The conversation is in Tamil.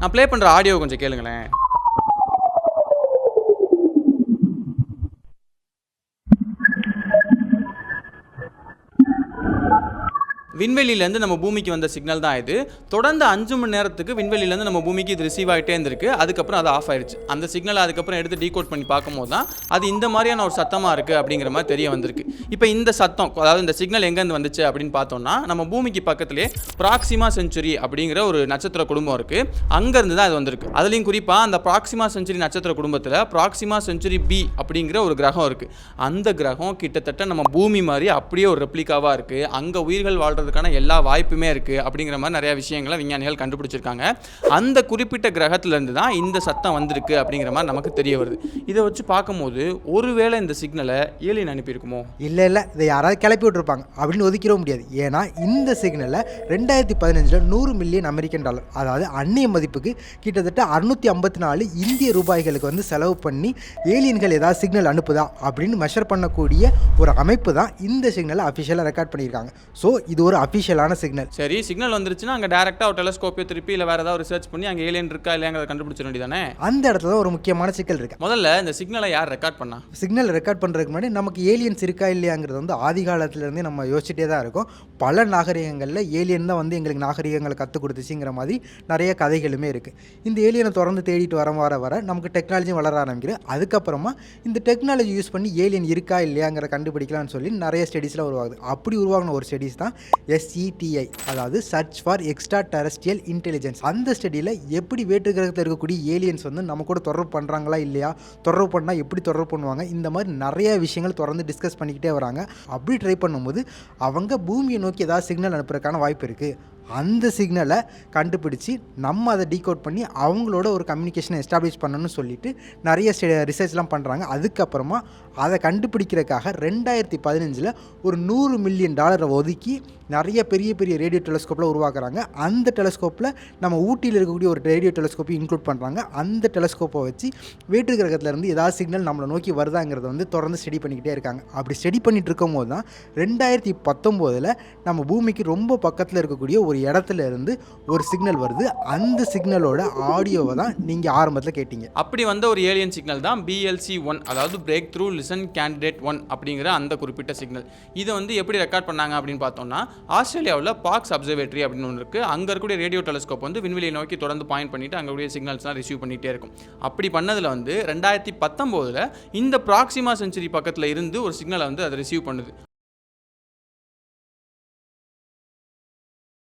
நான் ப்ளே பண்ணுற ஆடியோ கொஞ்சம் கேளுங்களேன். விண்வெளியிலேருந்து நம்ம பூமிக்கு வந்த சிக்னல் தான் இது. தொடர்ந்து 5 மணி நேரத்துக்கு விண்வெளியிலேருந்து நம்ம பூமிக்கு இது ரிசீவ் ஆகிட்டே இருந்திருக்கு. அதுக்கப்புறம் அது ஆஃப் ஆயிடுச்சு. அந்த சிக்னலை அதுக்கப்புறம் எடுத்து டீகோட் பண்ணி பார்க்கும்போது தான் அது இந்த மாதிரியான ஒரு சத்தமாக இருக்குது அப்படிங்கிற மாதிரி தெரிய வந்திருக்கு. இப்போ இந்த சத்தம், அதாவது இந்த சிக்னல் எங்கேருந்து வந்துச்சு அப்படின்னு பார்த்தோம்னா, நம்ம பூமிக்கு பக்கத்துலேயே ப்ராக்சிமா செஞ்சுரி அப்படிங்கிற ஒரு நட்சத்திர குடும்பம் இருக்குது. அங்கேருந்து தான் அது வந்திருக்கு. அதுலேயும் குறிப்பாக அந்த ப்ராக்சிமா செஞ்சுரி நட்சத்திர குடும்பத்தில் ப்ராக்சிமா செஞ்சுரி பி அப்படிங்கிற ஒரு கிரகம் இருக்குது. அந்த கிரகம் கிட்டத்தட்ட நம்ம பூமி மாதிரி அப்படியே ஒரு ரெப்ளிகாவாக இருக்குது. அங்கே உயிர்கள் வாழ்றது எல்லா வாய்ப்புமே இருக்குது அப்படிங்கிற மாதிரி நிறைய விஷயங்களை விஞ்ஞானிகள் கண்டுபிடிச்சிருக்காங்க. அந்த குறிப்பிட்ட கிரகத்திலேருந்து தான் இந்த சத்தம் வந்திருக்கு அப்படிங்கிற மாதிரி நமக்கு தெரிய வருது. இதை வச்சு பார்க்கும்போது ஒருவேளை இந்த சிக்னலை ஏலியன் அனுப்பியிருக்குமோ? இல்லை இதை யாராவது கிளப்பி விட்டுருப்பாங்க அப்படின்னு ஒதுக்கிட முடியாது. ஏன்னா இந்த சிக்னலை 2015 $100 மில்லியன் அமெரிக்கன் டாலர், அதாவது அந்நிய மதிப்புக்கு கிட்டத்தட்ட 654 இந்திய ரூபாய்களுக்கு வந்து செலவு பண்ணி ஏலியன்கள் ஏதாவது சிக்னல் அனுப்புதா அப்படின்னு மெஷர் பண்ணக்கூடிய ஒரு அமைப்பு தான் இந்த சிக்னலை அஃபிஷியலாக ரெக்கார்ட் பண்ணியிருக்காங்க. ஸோ இது ஒரு அஃபிஷியலான சிக்னல். சரி, சிக்னல் வந்துருச்சுன்னா அங்கே டேரெக்டாக ஒரு டெலஸ்கோப்பை திருப்பி இல்லை வேறு ஏதாவது ரிசர்ச் பண்ணி அங்கே ஏலியன் இருக்கா இல்லையாங்கிறத கண்டுபிடிச்சிட வேண்டியதானே? அந்த இடத்துல தான் ஒரு முக்கியமான சிக்கல் இருக்குது. முதல்ல இந்த சிக்னலை யார் ரெக்கார்ட் பண்ணா? சிக்னல் ரெக்கார்ட் பண்ணுறதுக்கு முன்னாடி நமக்கு ஏலியன்ஸ் இருக்கா இல்லையாங்கிறது வந்து ஆதி காலத்துலேருந்தே நம்ம யோசிச்சுட்டே தான் இருக்கோம். பல நாகரிகங்களில் ஏலியன் தான் வந்து எங்களுக்கு நாகரிகங்களை கற்றுக் கொடுத்துச்சுங்கிற மாதிரி நிறைய கதைகளுமே இருக்குது. இந்த ஏலியனை தொடர்ந்து தேடிட்டு வர நமக்கு டெக்னாலஜி வளர ஆரம்பிக்குது. அதுக்கப்புறமா இந்த டெக்னாலஜி யூஸ் பண்ணி ஏலியன் இருக்கா இல்லையாங்கிற கண்டுபிடிக்கலாம்னு சொல்லி நிறைய ஸ்டடீஸ்லாம் உருவாகுது. அப்படி உருவாகின ஒரு ஸ்டடீஸ் தான் SETI, அதாவது search for extraterrestrial intelligence. அந்த ஸ்டடியில் எப்படி வேற்று கிரகத்தில் இருக்கக்கூடிய ஏலியன்ஸ் வந்து நம்ம கூட தொடர்பு பண்ணுறாங்களா இல்லையா, தொடர்பு பண்ணால் எப்படி தொடர்பு பண்ணுவாங்க, இந்த மாதிரி நிறைய விஷயங்கள் தொடர்ந்து டிஸ்கஸ் பண்ணிக்கிட்டே வராங்க. அப்படி ட்ரை பண்ணும்போது அவங்க பூமியை நோக்கி ஏதாவது சிக்னல் அனுப்புறதுக்கான வாய்ப்பு இருக்குது. அந்த சிக்னலை கண்டுபிடிச்சி நம்ம அதை டீகோட் பண்ணி அவங்களோட ஒரு கம்யூனிகேஷனை எஸ்டாப்ளிஷ் பண்ணணும்னு சொல்லிட்டு நிறைய ரிசர்ச்லாம் பண்ணுறாங்க. அதுக்கப்புறமா அதை கண்டுபிடிக்கிறதுக்காக 2015 ஒரு $100 மில்லியன் ஒதுக்கி நிறைய பெரிய பெரிய ரேடியோ டெலஸ்கோப்பில் உருவாக்குறாங்க. அந்த டெலஸ்கோப்பில் நம்ம ஊட்டியில் இருக்கக்கூடிய ஒரு ரேடியோ டெலஸ்கோப்பை இன்க்ளூட் பண்ணுறாங்க. அந்த டெலஸ்கோப்பை வச்சு வேற்று கிரகத்திலேருந்து ஏதாவது சிக்னல் நம்மளை நோக்கி வருதாங்கிறத வந்து தொடர்ந்து ஸ்டடி பண்ணிக்கிட்டே இருக்காங்க. அப்படி ஸ்டடி பண்ணிகிட்டு இருக்கும் போது தான் 2019 நம்ம பூமிக்கு ரொம்ப பக்கத்தில் இருக்கக்கூடிய ஒரு இடத்துல இருந்து ஒரு சிக்னல் வருது. அந்த சிக்னலோட ஆடியோவை தான் நீங்கள் ஆரம்பத்தில் கேட்டீங்க. அப்படி வந்த ஒரு ஏலியன் சிக்னல் தான் BLC-1, அதாவது பிரேக் த்ரூ லிசன் கேண்டிடேட் 1 அப்படிங்கிற அந்த குறிப்பிட்ட சிக்னல். இதை வந்து எப்படி ரெக்கார்ட் பண்ணாங்க அப்படின்னு பார்த்தோம்னா, ஆஸ்திரேலியாவில் பாக்ஸ் அப்சர்வேட்டரி அப்படின்னு ஒன்று இருக்குது. அங்கே இருக்கக்கூடிய ரேடியோ டெலஸ்கோப் வந்து விண்வெளியை நோக்கி தொடர்ந்து பாயிண்ட் பண்ணிட்டு அங்கே கூடிய சிக்னல்ஸ்லாம் ரிசீவ் பண்ணிகிட்டே இருக்கும். அப்படி பண்ணதில் வந்து 2019 இந்த ப்ராக்சிமா செஞ்சுரி பக்கத்தில் இருந்து ஒரு சிக்னலை வந்து அதை ரிசீவ் பண்ணுது.